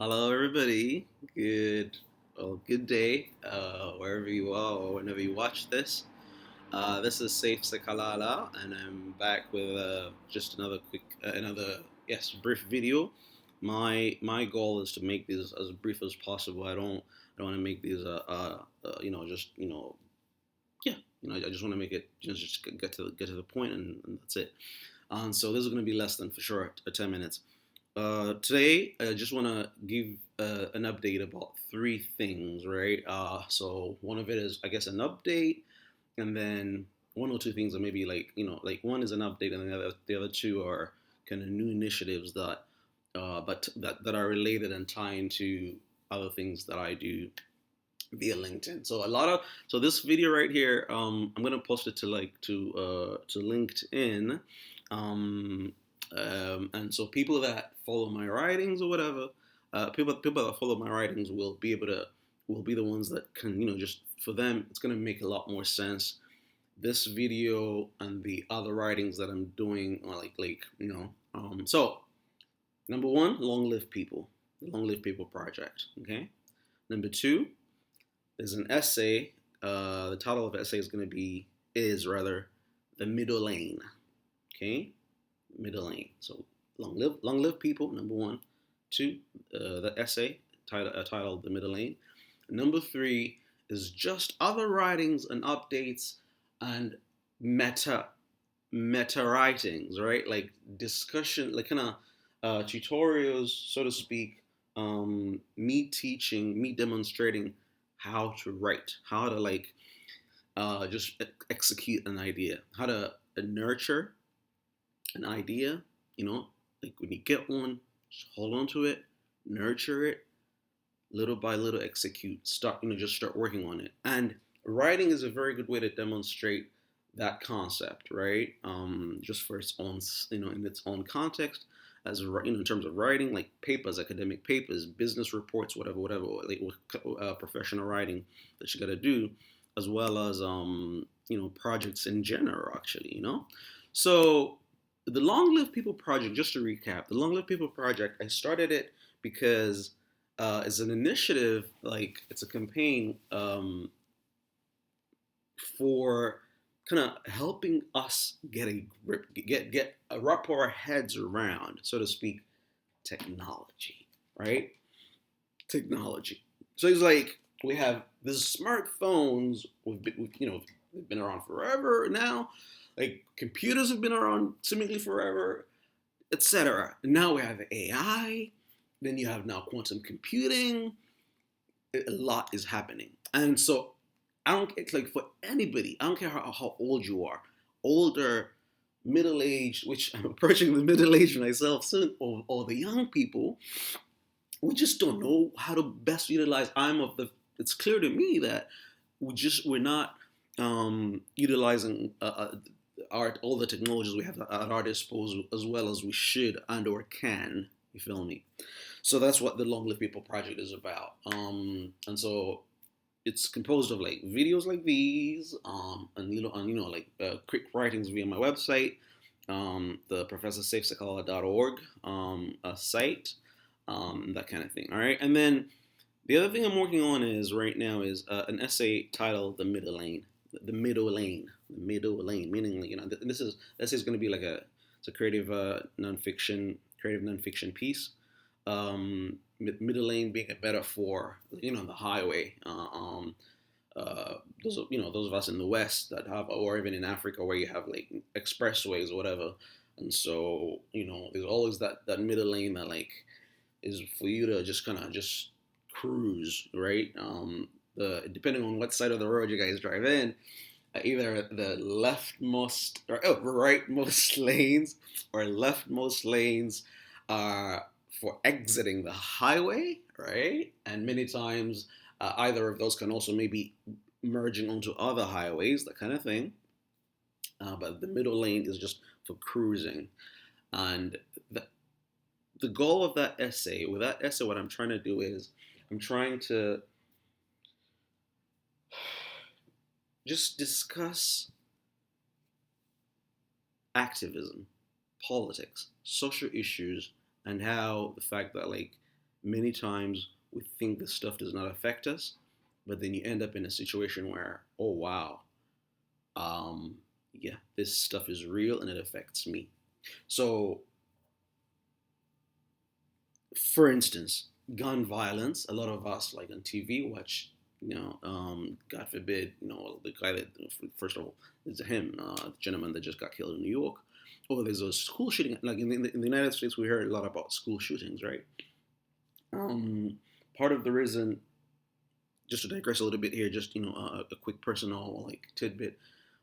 Hello, everybody. Good day, wherever you are or whenever you watch this. This is Safe Sekalala, and I'm back with just brief video. My goal is to make these as brief as possible. I don't want to make these yeah, I just want to make it just get to the point, and that's it. So this is going to be less than for sure 10 minutes. Today, I just want to give an update about three things, right? So one of it is, I guess, an update, and then one or two things that maybe like one is an update, and the other two are kind of new initiatives that are related and tie into other things that I do via LinkedIn. So this video right here, I'm gonna post it to LinkedIn, um, and so people that follow my writings or whatever, people that follow my writings will be the ones that can just for them it's gonna make a lot more sense. This video and the other writings that I'm doing are so number one, Long Live People, the Long Live People project. Okay. Number two, there's an essay. The title of the essay is rather the middle lane. Okay, middle lane. So long live people. Number one, two, the essay titled the middle lane. Number three is just other writings and updates and meta meta writings, right? Like discussion, like kind of tutorials, so to speak. Me demonstrating how to write, how to just execute an idea, how to nurture an idea. Like when you get one, just hold on to it, nurture it, little by little execute. Just start working on it. And writing is a very good way to demonstrate that concept, right? Just for its own, in its own context, in terms of writing, like papers, academic papers, business reports, whatever, like professional writing that you got to do, as well as projects in general, actually. So the Long Live People project, just to recap, the Long Live People project, I started it because it's an initiative, like it's a campaign for kind of helping us get a grip, wrap our heads around, so to speak, technology, right? Technology. So it's like we have these smartphones. They've been around forever now. Like computers have been around seemingly forever, etc. Now we have AI. Then you have now quantum computing. A lot is happening, and so I don't. It's like for anybody. I don't care how old you are, older, middle aged, which I'm approaching the middle age myself soon, or the young people. We just don't know how to best utilize. It's clear to me that we're not utilizing all the technologies we have at our disposal as well as we should and or can. You feel me? So that's what the Long Live People project is about. And so it's composed of like videos like these, quick writings via my website, the professorsafesecala.org site, that kind of thing. All right, and then the other thing I'm working on is right now is an essay titled "The Middle Lane." The middle lane, meaning this is going to be like it's a creative nonfiction piece. Middle lane being a metaphor, the highway. Those of us in the West that have, or even in Africa where you have like expressways or whatever, and so there's always that middle lane that like is for you to just kind of just cruise, right? Depending on what side of the road you guys drive in, either the leftmost or rightmost lanes or leftmost lanes are for exiting the highway, right? And many times either of those can also maybe merging onto other highways, that kind of thing. But the middle lane is just for cruising. And the goal of that essay, what I'm trying to do is I'm trying to just discuss activism, politics, social issues, and how the fact that like Many times we think this stuff does not affect us, but then you end up in a situation where, oh wow, um, yeah, this stuff is real and it affects me. So, for instance, gun violence. A lot of us, like on TV, watch. God forbid, the guy that first of all is him, the gentleman that just got killed in New York. Or there's a school shooting. Like in the United States, we heard a lot about school shootings, right? Um, Part of the reason, just to digress a little bit here, just a quick personal like tidbit.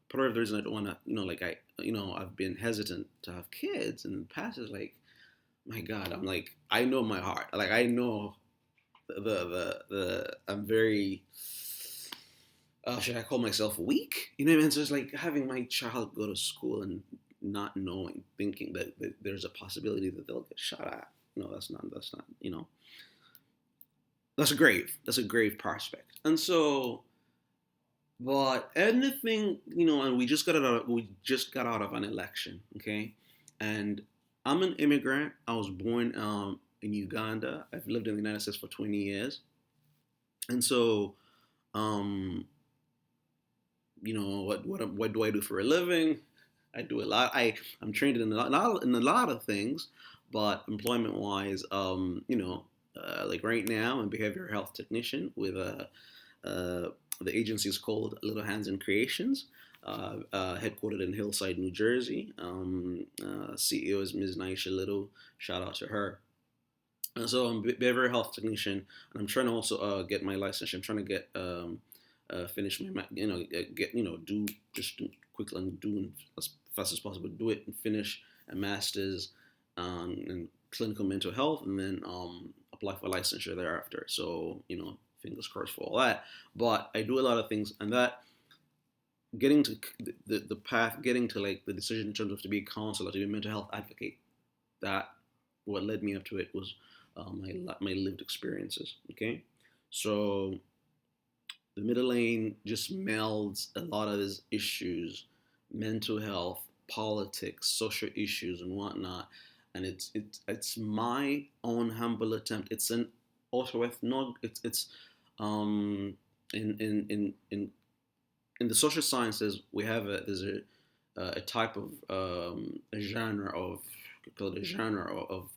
Part of the reason I don't want to, like I've been hesitant to have kids in the past is like, my God, I'm like, I know my heart. Like I know the I'm very should I call myself weak? You know what I mean? So it's like having my child go to school and not knowing, thinking that there's a possibility that they'll get shot at. No, that's not, that's a grave. That's a grave prospect. And so, but anything, and we just got out of an election, okay? And I'm an immigrant. I was born in Uganda. I've lived in the United States for 20 years. And so, um, what do I do for a living? I do a lot. I'm trained in a lot of things, but employment wise, like right now, I'm a behavioral health technician with the agency is called Little Hands and Creations, headquartered in Hillside, New Jersey. CEO is Ms. Naisha Little. Shout out to her. And so I'm a behavioral health technician, and I'm trying to also get my license. I'm trying to get finish my, get do just do quickly and do as fast as possible. Do it and finish a master's in clinical mental health, and then apply for licensure thereafter. So fingers crossed for all that. But I do a lot of things, and that getting to the path, getting to like the decision in terms of to be a counselor, to be a mental health advocate. That what led me up to it was my lived experiences. Okay, so the middle lane just melds a lot of these issues, mental health, politics, social issues, and whatnot. And it's my own humble attempt. It's an autoethnog. It's um in the social sciences we have there's a type of a genre of called a genre of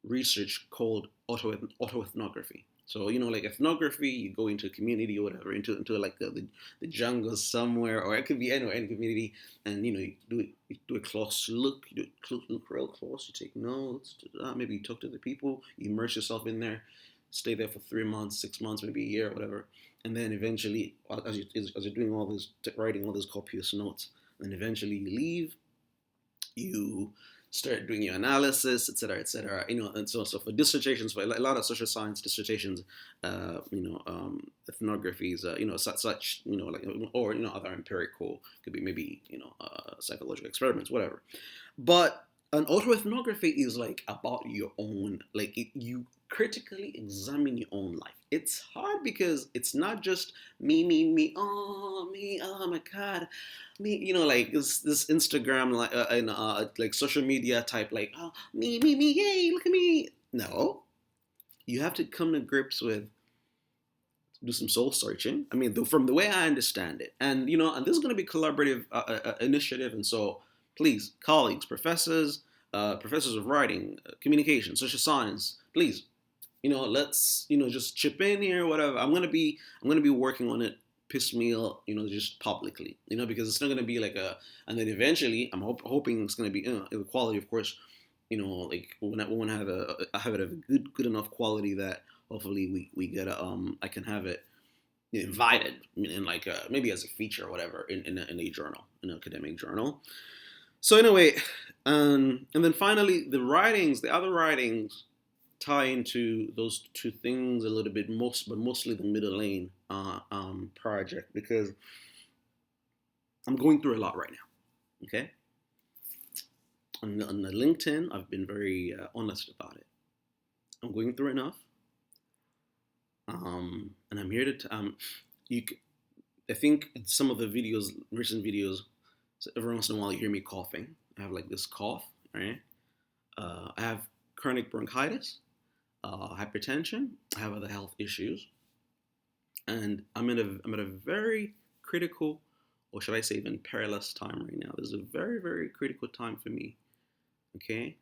research called autoethnography. So like ethnography, you go into a community or whatever, into like the jungle somewhere, or it could be anywhere, any community, and you do a close look, you do look real close, you take notes, maybe you talk to the people, you immerse yourself in there, stay there for 3 months, 6 months, maybe a year, whatever, and then eventually, as you're doing all this, writing all those copious notes, and eventually you leave, you start doing your analysis, et cetera, et cetera. And so for dissertations, for a lot of social science dissertations, ethnographies, such, like, or other empirical, could be maybe psychological experiments, whatever. But an autoethnography is like about your own, like you critically examine your own life. It's hard because it's not just me, oh my God, me, like this Instagram, like social media type, like, oh, me, yay, look at me. No, you have to come to grips with, do some soul searching. I mean, from the way I understand it, and and this is going to be collaborative initiative, and so please, colleagues, professors, professors of writing, communication, social science, please, let's just chip in here, whatever. I'm gonna be working on it piecemeal, just publicly, because it's not gonna be like and then eventually I'm hoping it's gonna be the quality, of course, like when I have it of a good enough quality that hopefully we get I can have it invited in like maybe as a feature or whatever in a journal, in an academic journal. So anyway, and then finally the other writings tie into those two things a little bit, but mostly the middle lane project, because I'm going through a lot right now. Okay, on the LinkedIn, I've been very honest about it. I'm going through enough, and I'm here to. I think in some of the videos, recent videos, so every once in a while you hear me coughing. I have like this cough, right? I have chronic bronchitis. hypertension. I have other health issues, and I'm at a very critical, or should I say, even perilous time right now. This is a very very critical time for me. Okay,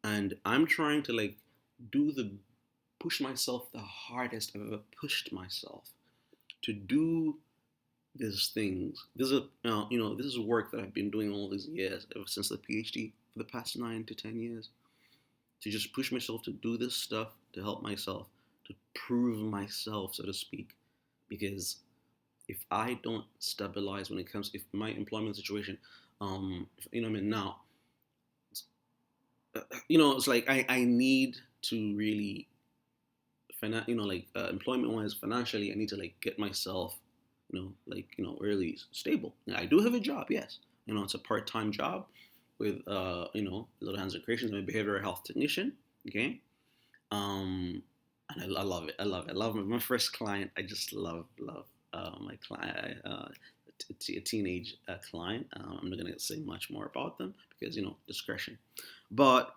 and I'm trying to like do the push myself the hardest I've ever pushed myself to do these things. This is this is work that I've been doing all these years, ever since the PhD, for the past 9 to 10 years, to just push myself to do this stuff, to help myself, to prove myself, so to speak. Because if I don't stabilize when it comes, if my employment situation, I mean now, it's like I need to really, like employment wise, financially, I need to like get myself, really stable. Now, I do have a job, yes. It's a part time job with Little Hands and Creations. I'm a behavioral health technician. Okay, and I love it. I love it. I love my first client. I just love my client. A teenage client. I'm not gonna say much more about them because discretion. But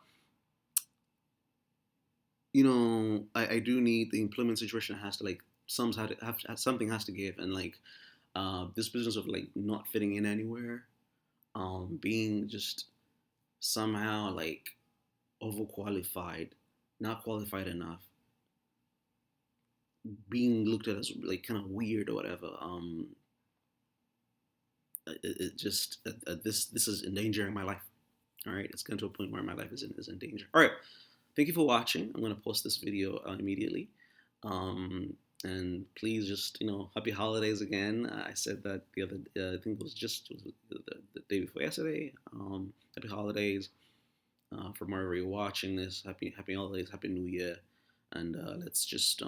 I do need, the employment situation has to like, something has to give, and like this business of like not fitting in anywhere, being just somehow like overqualified, not qualified enough, being looked at as like kind of weird or whatever. It just this is endangering my life. All right, it's gotten to a point where my life is in danger. All right, thank you for watching. I'm gonna post this video immediately. And please just happy holidays again. I said that the other, I think it was just the day before yesterday. Happy holidays from wherever you're watching this. Happy holidays, happy New Year, and let's just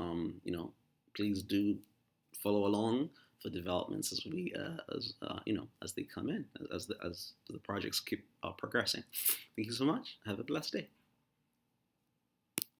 please do follow along for developments as we as they come in, as the projects keep progressing. Thank you so much. Have a blessed day.